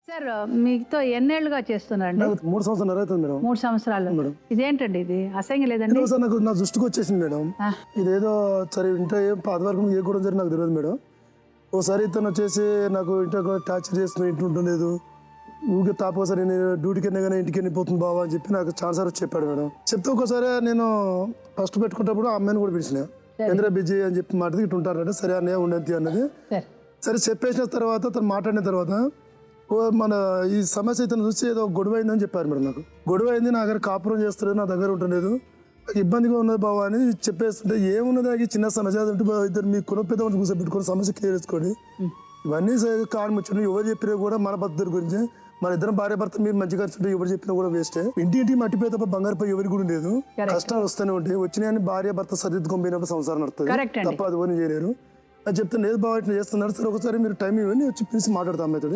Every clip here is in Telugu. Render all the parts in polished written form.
సార్ మీతో ఎన్నేళ్లుగా చేస్తున్నారండి? 3 సంవత్సరాలు అవుతుంది మేడం. 3 సంవత్సరాలు. మేడం. ఇదేంటండి ఇది అసహ్యం లేదండి? సార్ నాకు నా దృష్టికి వచ్చేసింది మేడం. ఇదేదో సరే ఇంట్లో ఏం పాత వరకు ఏ కూడా జరిగి నాకు తెలియదు మేడం. ఓసారి ఇతను వచ్చేసి నాకు ఇంట్లో టార్చర్ చేస్తున్నా, ఇంట్లో ఉండలేదు, ఊరికే తాపోసారి నేను డ్యూటీకి వెళ్ళినా కానీ ఇంటికి వెళ్ళిపోతుంది బావా అని చెప్పి నాకు చాలా సార్లు చెప్పాడు మేడం. చెప్తే ఒకసారి నేను ఫస్ట్ పెట్టుకున్నప్పుడు ఆ అమ్మాయిని కూడా పిలిచిన, ఎందుకు బిజీ అని చెప్పి మాటది ఇటు ఉంటారంటే సరే అన్నయ్య ఉండేది అన్నది. సరే చెప్పేసిన తర్వాత తను మాట్లాడిన తర్వాత మన ఈ సమస్య ఇతను చూసి ఏదో గొడవ అయిందని చెప్పారు మేడం. నాకు గొడవ అయింది, నా దగ్గర కాపురం చేస్తలేదు, నా దగ్గర ఉండలేదు, ఇబ్బందిగా ఉన్నది బావా అని చెప్పేస్తుంటే ఏమున్నది నాకు చిన్న సమస్య ఉంటే ఇద్దరు మీ కుల పెద్ద కూర్చోబెట్టుకొని సమస్య క్లియర్ చేసుకోండి, ఇవన్నీ కారణం వచ్చింది. ఎవరు చెప్పినా కూడా మన భద్రత గురించి, మన ఇద్దరం భార్య భర్త మీరు మంచిగా ఉంటే ఎవరు చెప్పినా కూడా వేస్టే. ఇంటి మట్టిపోయి తప్ప బంగారుపై ఎవరికి కూడా లేదు. కష్టాలు వస్తూనే ఉంటాయి, వచ్చినాయని భార్య భర్త సరిదిద్దుకొని పోయినప్పుడు సంసారం నడుతుంది తప్ప అది ఎవరిని చేయలేరు అని చెప్తే లేదు బాబా ఇట్లా చేస్తున్నారు. సరే ఒకసారి మీరు టైం ఇవ్వండి వచ్చి పిలిచి మాట్లాడతాం అమ్మాయితో.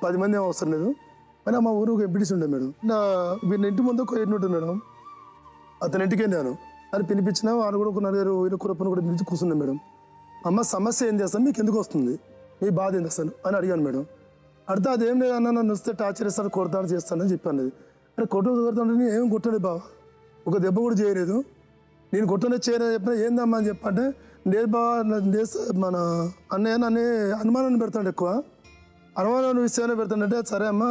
10 మంది ఏం అవసరం లేదు అని మా ఊరు ఒక ఎంపీటీసీ ఉండే మేడం. వీళ్ళ ఇంటి ముందు ఒక ఎన్ని ఉంటుంది మేడం, అతని ఇంటికి వెళ్ళాను అని పిలిపించిన వాళ్ళు కూడా ఒక 4 కురప్పని కూడా పిలిచి కూర్చున్నాను మేడం. అమ్మ సమస్య ఏం చేస్తాను, మీకు ఎందుకు వస్తుంది, మీ బాధ ఏం చేస్తాను అని అడిగాను మేడం. అడితే అదేం లేదన్నా నన్ను వస్తే టార్చర్ చేస్తాను, కొడతాను చేస్తానని చెప్పాను. అది అరే కొడుతుంటే ఏం కొట్టలేదు బావ, ఒక దెబ్బ కూడా చేయలేదు, నేను కొట్టనే చేయలేదు చెప్పిన ఏందమ్మా అని చెప్పంటే లేదు బావ మన అన్నయ్య నన్ను అనుమానాన్ని పెడతాడు, ఎక్కువ అనుమానం విషయాన్ని పెడతాడంటే సరే అమ్మ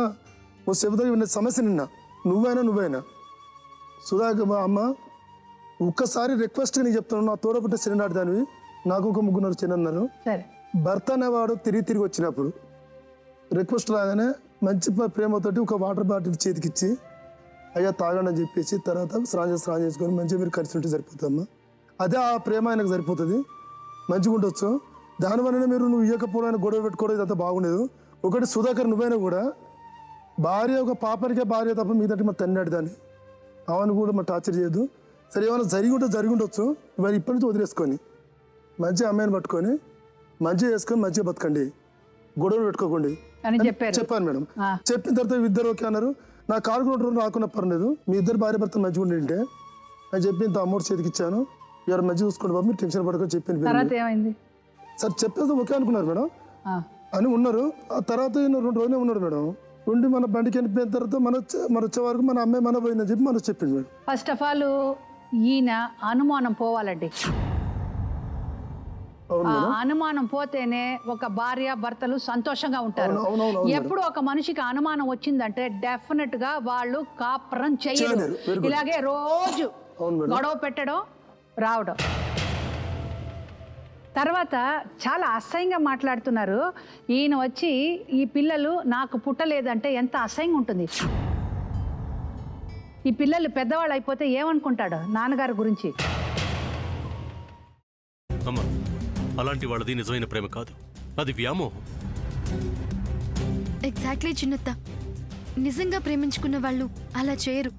నువ్వు చెబుతా సమస్య నిన్న నువ్వైనా సుధాకర్ అమ్మ ఒక్కసారి రిక్వెస్ట్గా నీకు చెప్తున్నాను, నా తోడపుట్టే చిన్ననాటి దానివి, నాకు ఒక 3 చిన్నన్నారు. భర్త అనేవాడు తిరిగి వచ్చినప్పుడు రిక్వెస్ట్ రాగానే మంచి ప్రేమతోటి ఒక వాటర్ బాటిల్ చేతికిచ్చి అయ్యా తాగండి అని చెప్పేసి తర్వాత స్నానం చేసుకొని మంచిగా మీరు కలిసి ఉంటే సరిపోతుందమ్మా. అదే ఆ ప్రేమ ఆయనకు సరిపోతుంది, మంచిగా ఉండొచ్చు. దానివల్లనే మీరు నువ్వు ఇవ్వకపోవడానికి గొడవ పెట్టుకోవడం ఇదంతా బాగుండేది. ఒకటి సుధాకర్ నువ్వైనా కూడా భార్య ఒక పాపనికే భార్య తప్ప మీదంటే మరి తన్నాడు దాన్ని, అవన్నీ కూడా మరి టార్చర్ చేయొద్దు. సరే ఏమైనా జరిగి ఉండొచ్చు, ఇవన్నీ ఇప్పటి నుంచి వదిలేసుకొని మంచిగా అమ్మాయిని పట్టుకొని మంచిగా చేసుకొని మంచిగా బతకండి, గొడవలు పెట్టుకోకండి చెప్పాను మేడం. చెప్పిన తర్వాత ఇద్దరు ఓకే అన్నారు. నా కారు కూడా రాకున్నా పర్లేదు, మీ ఇద్దరు భార్య భర్త మంచిగా ఉండింటే అని చెప్పి ఇంత అమౌంట్ చేతికి ఇచ్చాను, ఎవరు మంచిగా చూసుకోండి బాబు, మీరు టెన్షన్ పడుకొని చెప్పింది. సార్ చెప్పేది ఓకే అనుకున్నారు మేడం అని ఉన్నారు. ఆ తర్వాత 2 రోజులే ఉన్నాడు మేడం. ఉండి మన బండికి వెళ్ళిపోయిన తర్వాత మన వచ్చే వరకు మన అమ్మాయి మన పోయిందని చెప్పి మనకు చెప్పింది మేడం. ఫస్ట్ ఆఫ్ ఆల్ ఈయన అనుమానం పోవాలండి, అనుమానం పోతేనే ఒక భార్య భర్తలు సంతోషంగా ఉంటారు. ఎప్పుడు ఒక మనిషికి అనుమానం వచ్చిందంటే డెఫినెట్ గా వాళ్ళు కాపురం చేయరు. ఇలాగే రోజు గొడవ పెట్టడం రావడం. తర్వాత చాలా అసహ్యంగా మాట్లాడుతున్నారు. ఈయన వచ్చి ఈ పిల్లలు నాకు పుట్టలేదంటే ఎంత అసహ్యంగా ఉంటుంది. ఈ పిల్లలు పెద్దవాళ్ళు అయిపోతే ఏమనుకుంటాడు నాన్నగారి గురించి. అలాంటి వాళ్ళది నిజమైన ప్రేమ కాదు, అది వ్యామోహం. ఎగ్జాక్ట్లీ చిన్నత్త, నిజంగా ప్రేమించుకున్న వాళ్ళు అలా చేయరు.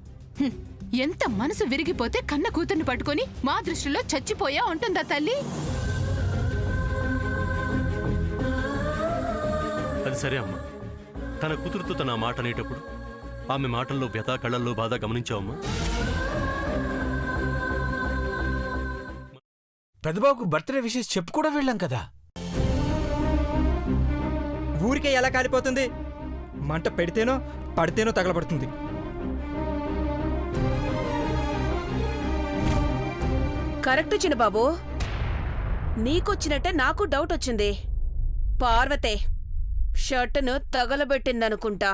ఎంత మనసు విరిగిపోతే కన్న కూతుర్ని పట్టుకొని మా దృష్టిలో చచ్చిపోయా ఉంటుందా తల్లి? అది సరే అమ్మా, తన కూతురుతో తన మాట అనేటప్పుడు ఆమె మాటల్లో వ్యథ, కళ్ళల్లో బాధ గమనించావమ్మా? పెద్దబాబుకు బర్త్డే విషెస్ చెప్పు కూడా వెళ్ళాం కదా. ఊరికే ఎలా కాలిపోతుంది, మంట పెడితేనో పడితేనో తగలబడుతుంది. కరెక్ట్ చిన్నబాబు, నీకొచ్చినట్టే నాకు డౌట్ వచ్చింది. పార్వతే షర్టును తగలబెట్టిందనుకుంటా.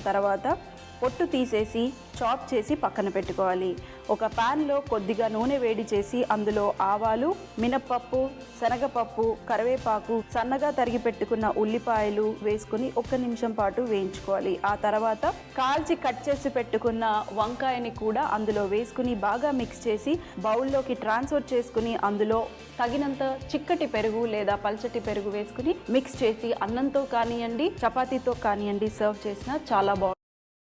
తర్వాత పొట్టు తీసేసి చాప్ చేసి పక్కన పెట్టుకోవాలి. ఒక ప్యాన్లో కొద్దిగా నూనె వేడి చేసి అందులో ఆవాలు, మినప్పప్పు, శనగపప్పు, కరివేపాకు, సన్నగా తరిగి పెట్టుకున్న ఉల్లిపాయలు వేసుకుని 1 నిమిషం పాటు వేయించుకోవాలి. ఆ తర్వాత కాల్చి కట్ చేసి పెట్టుకున్న వంకాయని కూడా అందులో వేసుకుని బాగా మిక్స్ చేసి బౌల్లోకి ట్రాన్స్ఫర్ చేసుకుని అందులో తగినంత చిక్కటి పెరుగు లేదా పల్చటి పెరుగు వేసుకుని మిక్స్ చేసి అన్నంతో కానివ్వండి, చపాతీతో కానివ్వండి సర్వ్ చేసినా చాలా బాగుంటుంది.